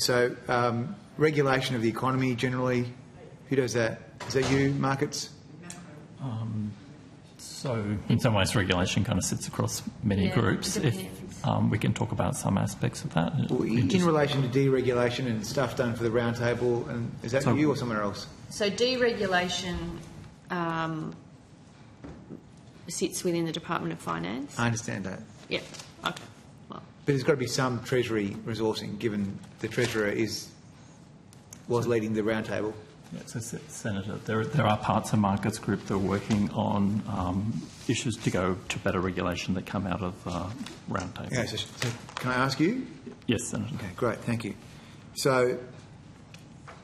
So, regulation of the economy generally, who does that? Is that you, Markets? So, in some ways, regulation kind of sits across many groups. If we can talk about some aspects of that. Well, in relation to deregulation and stuff done for the roundtable, and is that you or somewhere else? So, deregulation sits within the Department of Finance. I understand that. Yep. Okay. Well, but there's got to be some Treasury resourcing, given the Treasurer was leading the roundtable. Yes, Senator, there are parts of Markets Group that are working on issues to go to better regulation that come out of roundtable. Yeah, so can I ask you? Yes, Senator. Okay, great, thank you. So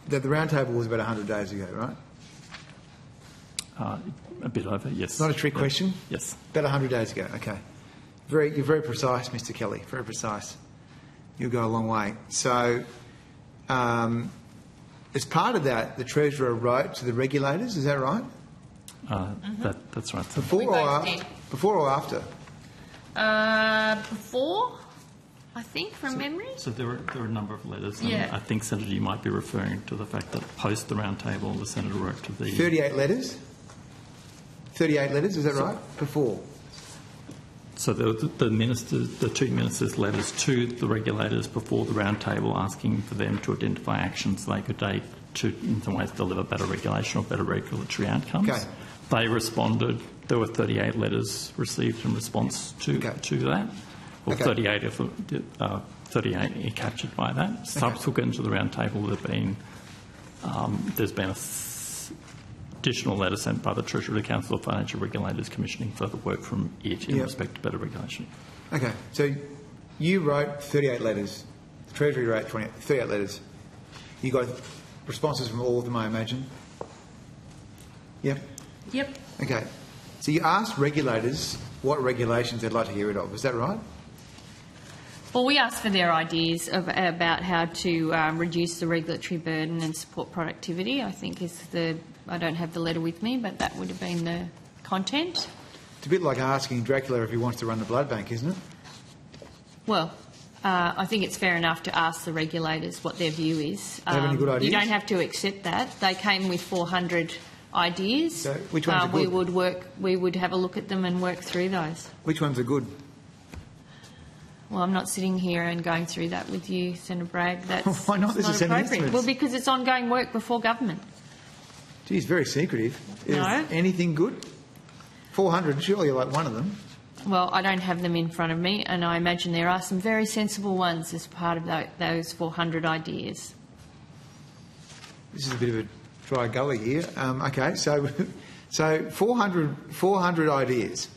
the roundtable was about 100 days ago, right? A bit over, yes. It's not a trick question? Yes. About 100 days ago, okay. You're very precise, Mr Kelly, very precise. You'll go a long way. So, as part of that, the Treasurer wrote to the regulators, is that right? That's right. Before or after? Before, I think, from memory. So there are a number of letters. And I think, Senator, you might be referring to the fact that post the roundtable, the Senator wrote to the... 38 letters? 38 letters, is that right? Before? So the two ministers' letters to the regulators before the roundtable, asking for them to identify actions they could take to, in some ways, deliver better regulation or better regulatory outcomes. Okay. They responded. There were 38 letters received in response to that, or 38 captured by that. Okay. Subsequent to the roundtable, there's been additional letter sent by the Treasury to the Council of Financial Regulators commissioning further work from it in respect to better regulation. Okay, so you wrote 38 letters. The Treasury wrote 38 letters. You got responses from all of them, I imagine? Yep? Yep. Okay. So you asked regulators what regulations they'd like to get rid of. Is that right? Well, we asked for their ideas about how to reduce the regulatory burden and support productivity, I think is I don't have the letter with me, but that would have been the content. It's a bit like asking Dracula if he wants to run the blood bank, isn't it? Well, I think it's fair enough to ask the regulators what their view is. Have any good ideas? You don't have to accept that. They came with 400 ideas. So which ones are good? We would have a look at them and work through those. Which ones are good? Well, I'm not sitting here and going through that with you, Senator Bragg. That's why not? This is appropriate. Well, because it's ongoing work before government. Geez, very secretive. Is no. Anything good? 400, surely you're like one of them. Well, I don't have them in front of me, and I imagine there are some very sensible ones as part of those 400 ideas. This is a bit of a dry gully here. Okay, so 400 ideas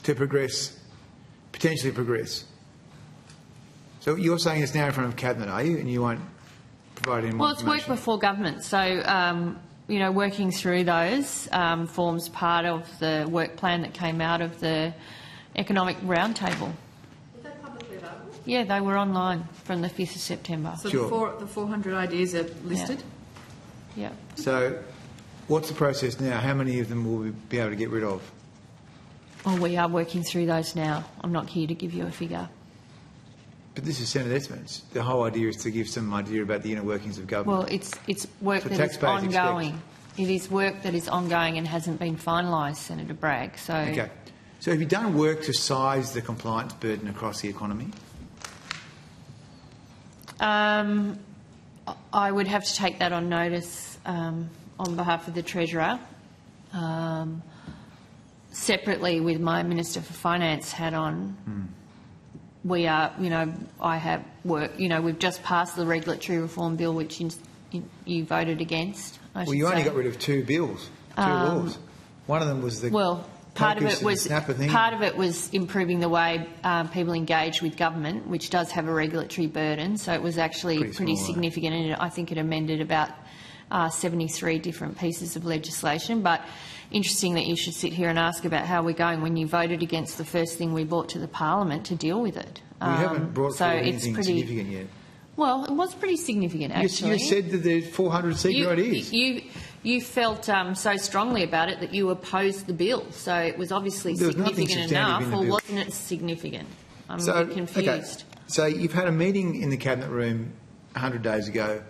to potentially progress. So you're saying it's now in front of Cabinet, are you? And you won't provide any more information? Well, it's work before government. So, working through those forms part of the work plan that came out of the economic roundtable. Were they publicly available? Yeah, they were online from the 5th of September. So the 400 ideas are listed? Yeah. So what's the process now? How many of them will we be able to get rid of? Well, we are working through those now. I'm not here to give you a figure. But this is Senate estimates. The whole idea is to give some idea about the inner workings of government. Well, it's work that is ongoing. It is work that is ongoing and hasn't been finalised, Senator Bragg. So. Okay. So have you done work to size the compliance burden across the economy? I would have to take that on notice on behalf of the Treasurer. Separately, with my Minister for Finance hat on, we are, I have work, we've just passed the regulatory reform bill, which you voted against. Well, you only got rid of two bills, two laws. One of them was the part of it was improving the way people engage with government, which does have a regulatory burden. So it was actually pretty significant, and I think it amended about 73 different pieces of legislation. But interesting that you should sit here and ask about how we're going when you voted against the first thing we brought to the Parliament to deal with it. We haven't brought forward anything significant yet. Well, it was pretty significant, actually. You said that there's 400 secret ideas. You felt so strongly about it that you opposed the bill, so it was obviously significant enough, or wasn't it significant? I'm a bit confused. Okay. So you've had a meeting in the Cabinet room 100 days ago,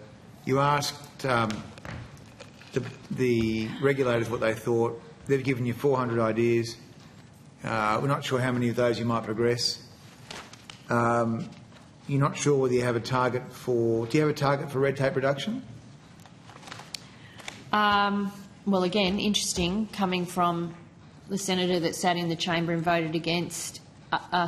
you asked the regulators what they thought. They've given you 400 ideas. We're not sure how many of those you might progress. You're not sure whether you have a target for... Do you have a target for red tape reduction? Well, again, interesting, coming from the senator that sat in the chamber and voted against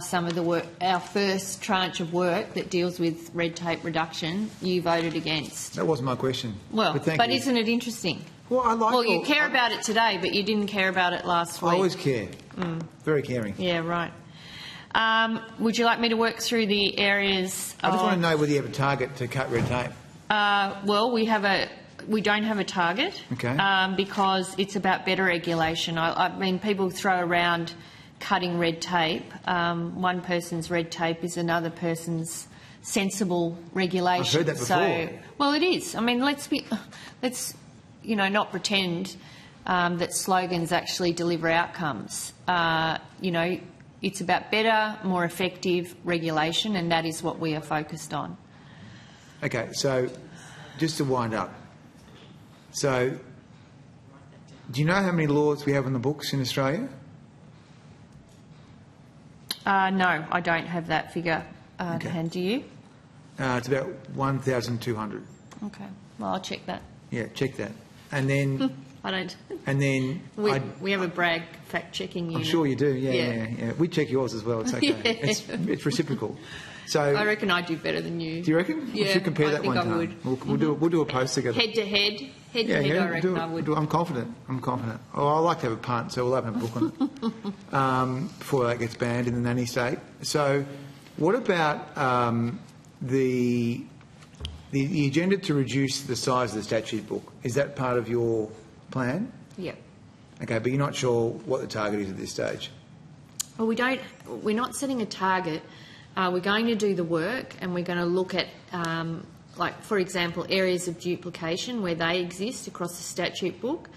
some of the work, our first tranche of work that deals with red tape reduction, you voted against. That wasn't my question. Well, but isn't it interesting? Well, I like... Well, you care about it today, but you didn't care about it last week. I always care. Very caring. Yeah, right. Would you like me to work through the areas? I just want to know whether you have a target to cut red tape. Well, we don't have a target. Okay. Because it's about better regulation. I mean, people throw around cutting red tape. One person's red tape is another person's sensible regulation. I've heard that before. Well, it is. I mean, let's not pretend that slogans actually deliver outcomes. It's about better, more effective regulation, and that is what we are focused on. Okay, so just to wind up. So, do you know how many laws we have on the books in Australia? No, I don't have that figure to hand. Do you? It's about 1,200. Okay. Well, I'll check that. Yeah, check that. And then... I don't. And then... We have a brag fact-checking unit. I'm sure you do, yeah. We check yours as well, it's okay. Yeah. It's reciprocal. So I reckon I do better than you. Do you reckon? Yeah, we should compare that one time. I think I would. We'll do a post together. Head to head, I reckon I would. I'm confident. Oh, I like to have a punt, so we'll open a book on it before that gets banned in the nanny state. So, what about the agenda to reduce the size of the statute book? Is that part of your plan? Yep. Okay, but you're not sure what the target is at this stage? Well, we're not setting a target. We're going to do the work, and we're going to look at, for example, areas of duplication where they exist across the statute book,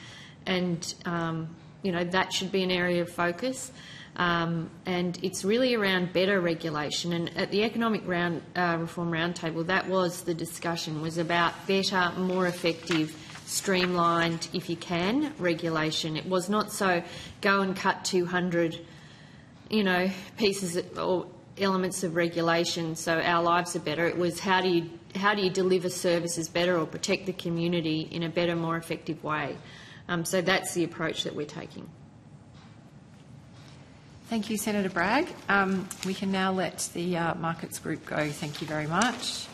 and that should be an area of focus. And it's really around better regulation. And at the Economic Reform Roundtable, that was the discussion, was about better, more effective, streamlined, if you can, regulation. It was not so go and cut 200, pieces or elements of regulation so our lives are better. It was how do you deliver services better or protect the community in a better, more effective way. So that's the approach that we're taking. Thank you, Senator Bragg. We can now let the Markets Group go. Thank you very much.